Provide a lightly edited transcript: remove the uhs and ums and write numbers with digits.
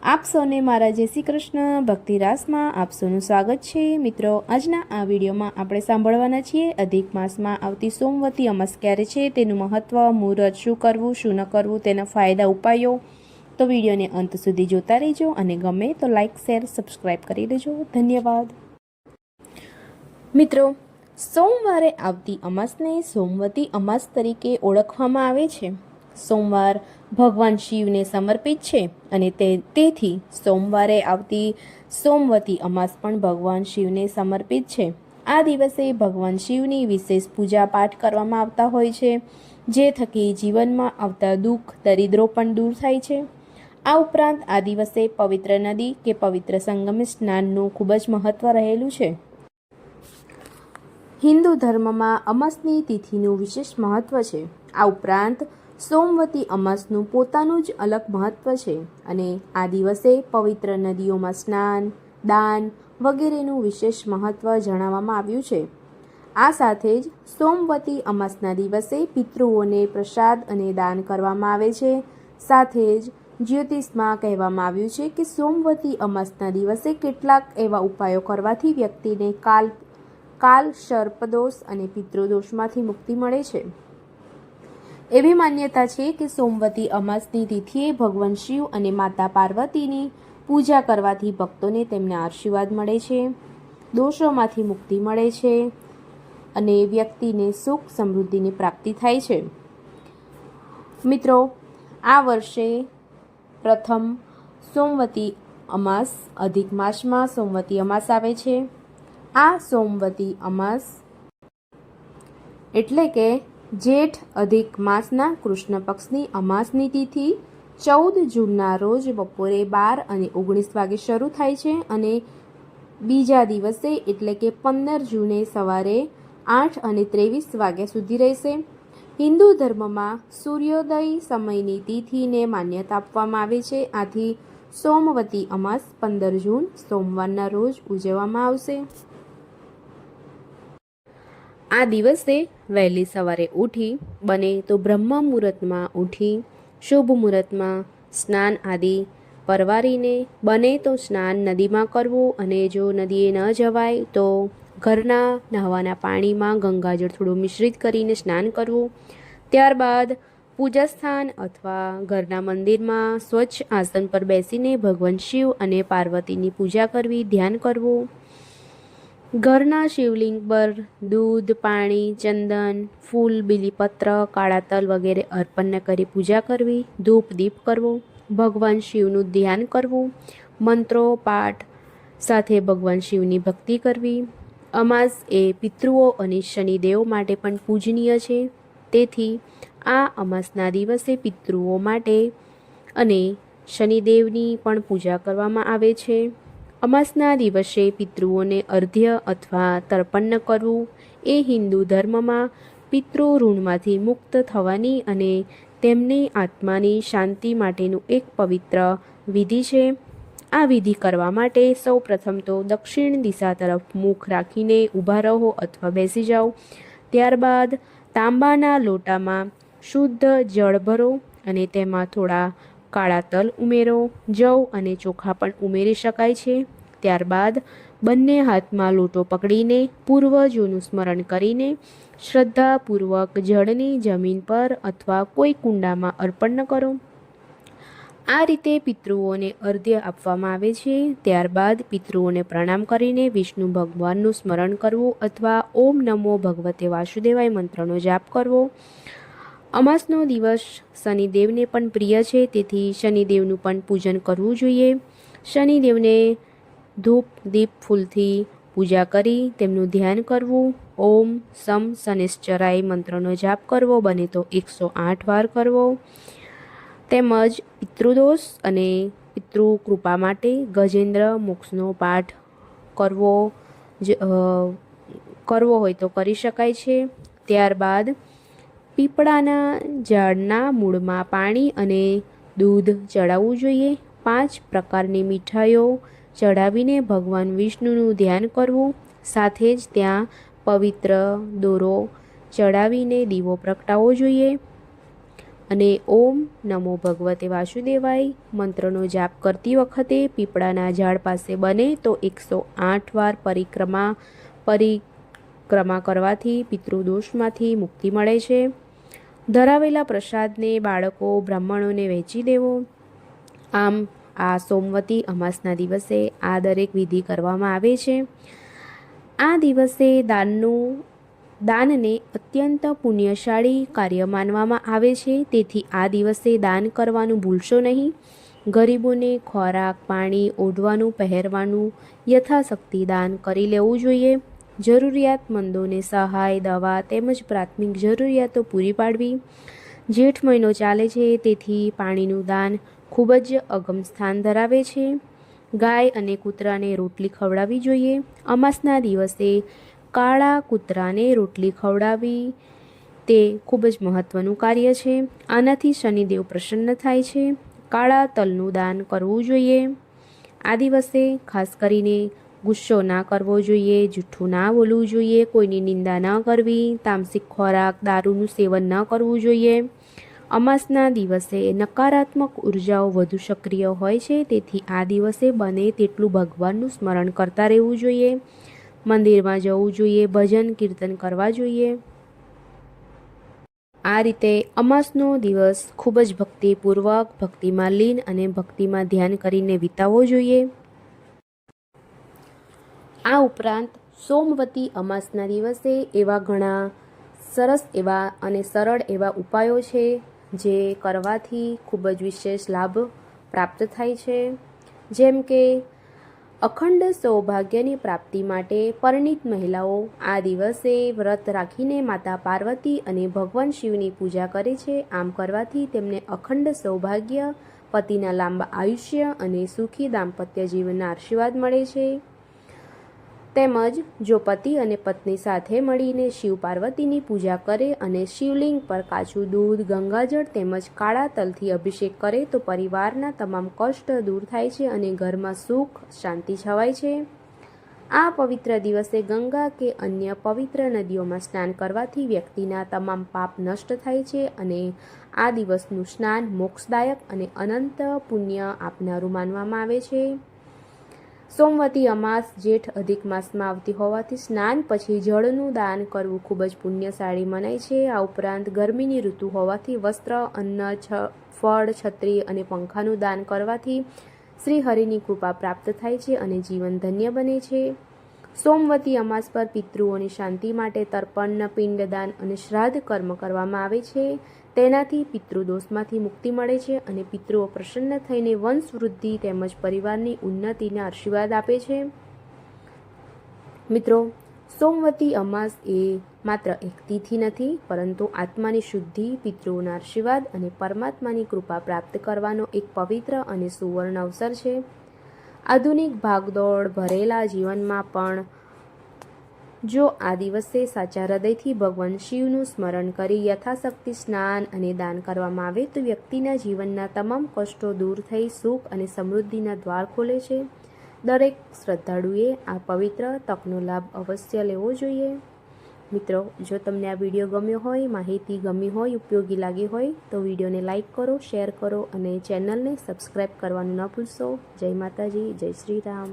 આપ સૌને મારા જય શ્રી કૃષ્ણ ભક્તિ રાસમાં આપ સૌનું સ્વાગત છે। મિત્રો, આજના આ વિડીયોમાં આપણે સાંભળવાના છીએ અધિક માસમાં આવતી સોમવતી અમાસ ક્યારે છે, તેનું મહત્વ, મુહૂર્ત, શું કરવું શું ન કરવું, તેના ફાયદા ઉપાયો। તો વિડીયોને અંત સુધી જોતા રહેજો અને ગમે તો લાઇક શેર સબસ્ક્રાઈબ કરી દેજો। ધન્યવાદ। મિત્રો, સોમવારે આવતી અમાસને સોમવતી અમાસ તરીકે ઓળખવામાં આવે છે। સોમવાર ભગવાન શિવને સમર્પિત છે અને તેથી સોમવારે આવતી સોમવતી અમાસ પણ ભગવાન શિવને સમર્પિત છે। આ દિવસે ભગવાન શિવની વિશેષ પૂજા પાઠ કરવામાં આવતા હોય છે, જે થકી જીવનમાં આવતા દુઃખ દરિદ્રો પણ દૂર થાય છે। આ ઉપરાંત આ દિવસે પવિત્ર નદી કે પવિત્ર સંગમે સ્નાનનું ખૂબ જ મહત્વ રહેલું છે। હિન્દુ ધર્મમાં અમાસની તિથિનું વિશેષ મહત્વ છે। આ ઉપરાંત સોમવતી અમાસનું પોતાનું જ અલગ મહત્વ છે અને આ દિવસે પવિત્ર નદીઓમાં સ્નાન, દાન વગેરેનું વિશેષ મહત્વ જણાવવામાં આવ્યું છે। આ સાથે જ સોમવતી અમાસના દિવસે પિતૃઓને પ્રસાદ અને દાન કરવામાં આવે છે। સાથે જ જ્યોતિષમાં કહેવામાં આવ્યું છે કે સોમવતી અમાસના દિવસે કેટલાક એવા ઉપાયો કરવાથી વ્યક્તિને કાલ સર્પદોષ અને પિતૃદોષમાંથી મુક્તિ મળે છે। એવી માન્યતા છે કે સોમવતી અમાસની તિથિએ ભગવાન શિવ અને માતા પાર્વતીની પૂજા કરવાથી ભક્તોને તેમના આશીર્વાદ મળે છે, દોષોમાંથી મુક્તિ મળે છે અને વ્યક્તિને સુખ સમૃદ્ધિની પ્રાપ્તિ થાય છે। મિત્રો, આ વર્ષે પ્રથમ સોમવતી અમાસ અધિક માસમાં સોમવતી અમાસ આવે છે। આ સોમવતી અમાસ એટલે કે જેઠ અધિક માસના કૃષ્ણ પક્ષની અમાસની તિથિ 14 જૂનના રોજ બપોરે 12 અને 19 વાગે શરૂ થાય છે અને બીજા દિવસે એટલે કે 15 જૂને સવારે 8 અને 23 વાગ્યા સુધી રહેશે। હિન્દુ ધર્મમાં સૂર્યોદય સમયની તિથિને માન્યતા આપવામાં આવે છે। આથી સોમવતી અમાસ 15 જૂન સોમવારના રોજ ઉજવવામાં આવશે। આ દિવસે વહેલી સવારે ઉઠી બને તો બ્રહ્મ મુહૂર્તમાં ઉઠી શુભ મુહૂર્તમાં સ્નાન આદિ પરવારીને બને તો સ્નાન નદીમાં કરવું અને જો નદીએ ન જવાય તો ઘરના નહાવાના પાણીમાં ગંગાજળ થોડું મિશ્રિત કરીને સ્નાન કરવું। ત્યારબાદ પૂજા સ્થાન અથવા ઘરના મંદિરમાં સ્વચ્છ આસન પર બેસીને ભગવાન શિવ અને પાર્વતીની પૂજા કરવી, ધ્યાન કરવું। ઘરના શિવલિંગ પર દૂધ, પાણી, ચંદન, ફૂલ, બીલીપત્ર, કાળા તલ વગેરે અર્પણ કરી પૂજા કરવી, ધૂપ દીપ કરવો, ભગવાન શિવનું ધ્યાન કરવું, મંત્રો પાઠ સાથે ભગવાન શિવની ભક્તિ કરવી। અમાસ એ પિતૃઓ અને શનિદેવ માટે પણ પૂજનીય છે, તેથી આ અમાસના દિવસે પિતૃઓ માટે અને શનિદેવની પણ પૂજા કરવામાં આવે છે। અમાસના દિવસે પિતૃઓને અર્ધ્ય અથવા તર્પણ કરવું એ હિન્દુ ધર્મમાં પિતૃ ઋણમાંથી મુક્ત થવાની અને તેમની આત્માની શાંતિ માટેનું એક પવિત્ર વિધિ છે। આ વિધિ કરવા માટે સૌ પ્રથમ તો દક્ષિણ દિશા તરફ મુખ રાખીને ઊભા રહો અથવા બેસી જાઓ। ત્યારબાદ તાંબાના લોટામાં શુદ્ધ જળ ભરો અને તેમાં થોડા કાળા તલ ઉમેરો, જવ અને ચોખા પણ ઉમેરી શકાય છે। ત્યારબાદ બંને હાથમાં લોટો પકડીને પૂર્વજોનું સ્મરણ કરીને શ્રદ્ધાપૂર્વક જળની જમીન પર અથવા કોઈ કુંડામાં અર્પણ કરો। આ રીતે પિતૃઓને અર્ધ્ય આપવામાં આવે છે। ત્યારબાદ પિતૃઓને પ્રણામ કરીને વિષ્ણુ ભગવાનનું સ્મરણ કરવું અથવા ઓમ નમો ભગવતે વાસુદેવાય મંત્રનો જાપ કરવો। અમાસનો દિવસ શનિદેવને પણ પ્રિય છે, તેથી શનિદેવનું પણ પૂજન કરવું જોઈએ। શનિદેવને ધૂપ દીપ ફૂલથી પૂજા કરી તેમનું ધ્યાન કરવું। ઓમ સમ શનિશ્ચરાય મંત્રનો જાપ કરવો, બને તો 108 વાર કરવો। તેમજ પિતૃદોષ અને પિતૃ કૃપા માટે ગજેન્દ્ર મોક્ષનો પાઠ કરવો હોય તો કરી શકાય છે। ત્યારબાદ પીપળાના ઝાડના મૂળમાં પાણી અને દૂધ ચડાવવું જોઈએ। 5 પ્રકારની મીઠાઈઓ ચડાવીને ભગવાન વિષ્ણુનું ધ્યાન કરવું। સાથે જ ત્યાં પવિત્ર દોરો ચડાવીને દીવો પ્રગટાવવો જોઈએ। અને ઓમ નમો ભગવતે વાસુદેવાય મંત્રનો જાપ કરતી વખતે પીપળાના ઝાડ પાસે બને તો 108 વાર પરિક્રમા કરવાથી પિતૃદોષમાંથી મુક્તિ મળે છે. ધરાવેલા પ્રસાદને બાળકો બ્રાહ્મણોને વહેંચી દેવો. આમ આ સોમવતી અમાસના દિવસે આ દરેક વિધિ કરવામાં આવે છે. આ દિવસે દાનને અત્યંત પુણ્યશાળી કાર્ય માનવામાં આવે છે. તેથી આ દિવસે દાન કરવાનું ભૂલશો નહીં. ગરીબોને ખોરાક, પાણી, ઓઢવાનું, પહેરવાનું યથાશક્તિ દાન કરી લેવું જોઈએ. જરૂરિયાતમંદોને સહાય, દવા તેમજ પ્રાથમિક જરૂરિયાતો પૂરી પાડવી. જેઠ મહિનો ચાલે છે, તેથી પાણીનું દાન ખૂબ જ અગમ સ્થાન ધરાવે છે. ગાય અને કૂતરાને રોટલી ખવડાવવી જોઈએ. અમાસના દિવસે કાળા કૂતરાને રોટલી ખવડાવવી તે ખૂબ જ મહત્વનું કાર્ય છે. આનાથી શનિદેવ પ્રસન્ન થાય છે. કાળા તલનું દાન કરવું જોઈએ. આ દિવસે ખાસ કરીને ગુસ્સો ના કરવો જોઈએ, જૂઠું ના બોલવું જોઈએ, કોઈની નિંદા ન કરવી, તામસિક ખોરાક, દારૂનું સેવન ન કરવું જોઈએ. અમાસના દિવસે નકારાત્મક ઉર્જાઓ વધુ સક્રિય હોય છે, તેથી આ દિવસે બને તેટલું ભગવાનનું સ્મરણ કરતા રહેવું જોઈએ. મંદિરમાં જવું જોઈએ, ભજન કીર્તન કરવા જોઈએ. આ રીતે અમાસનો દિવસ ખૂબ જ ભક્તિપૂર્વક, ભક્તિમાં લીન અને ભક્તિમાં ધ્યાન કરીને વિતાવવો જોઈએ. આ ઉપરાંત સોમવતી અમાસના દિવસે એવા ઘણા સરસ એવા અને સરળ એવા ઉપાયો છે જે કરવાથી ખૂબ જ વિશેષ લાભ પ્રાપ્ત થાય છે. જેમ કે અખંડ સૌભાગ્યની પ્રાપ્તિ માટે પરિણીત મહિલાઓ આ દિવસે વ્રત રાખીને માતા પાર્વતી અને ભગવાન શિવની પૂજા કરે છે. આમ કરવાથી તેમને અખંડ સૌભાગ્ય, પતિના લાંબા આયુષ્ય અને સુખી દાંપત્ય જીવનના આશીર્વાદ મળે છે. તેમજ જો પતિ અને પત્ની સાથે મળીને શિવ પાર્વતીની પૂજા કરે અને શિવલિંગ પર કાચું દૂધ, ગંગાજળ તેમજ કાળા તલથી અભિષેક કરે તો પરિવારના તમામ કષ્ટ દૂર થાય છે અને ઘરમાં સુખ શાંતિ છવાય છે. આ પવિત્ર દિવસે ગંગા કે અન્ય પવિત્ર નદીઓમાં સ્નાન કરવાથી વ્યક્તિના તમામ પાપ નષ્ટ થાય છે અને આ દિવસનું સ્નાન મોક્ષદાયક અને અનંત પુણ્ય આપનારું માનવામાં આવે છે. સોમવતી અમાસ જેઠ અધિક માસમાં આવતી હોવાથી સ્નાન પછી જળનું દાન કરવું ખૂબ જ પુણ્યશાળી મનાય છે. આ ઉપરાંત ગરમીની ઋતુ હોવાથી વસ્ત્ર, અન્ન, ફળ, છત્રી અને પંખાનું દાન કરવાથી શ્રી હરિની કૃપા પ્રાપ્ત થાય છે અને જીવન ધન્ય બને છે. સોમવતી અમાસ પર પિતૃઓની શાંતિ માટે તર્પણ, પિંડદાન અને શ્રાદ્ધ કર્મ કરવામાં આવે છે. તેનાથી પિતૃદોષમાંથી મુક્તિ મળે છે અને પિતૃઓ પ્રસન્ન થઈને વંશ વૃદ્ધિ તેમજ પરિવારની ઉન્નતિના આશીર્વાદ આપે છે. મિત્રો, સોમવતી અમાસ એ માત્ર એક તિથિ નથી, પરંતુ આત્માની શુદ્ધિ, પિતૃઓના આશીર્વાદ અને પરમાત્માની કૃપા પ્રાપ્ત કરવાનો એક પવિત્ર અને સુવર્ણ અવસર છે. આધુનિક ભાગદોડ ભરેલા જીવનમાં પણ જો આ દિવસે સાચા હૃદયથી ભગવાન શિવનું સ્મરણ કરી યથાશક્તિ સ્નાન અને દાન કરવામાં આવે તો વ્યક્તિના જીવનના તમામ કષ્ટો દૂર થઈ સુખ અને સમૃદ્ધિના દ્વાર ખોલે છે. દરેક શ્રદ્ધાળુએ આ પવિત્ર તકનો લાભ અવશ્ય લેવો જોઈએ. મિત્રો, જો તમને આ વિડીયો ગમ્યો હોય, માહિતી ગમી હોય, ઉપયોગી લાગી હોય તો વિડીયોને લાઇક કરો, શેર કરો અને ચેનલને સબસ્ક્રાઈબ કરવાનું ન ભૂલશો. જય માતાજી, જય શ્રી રામ.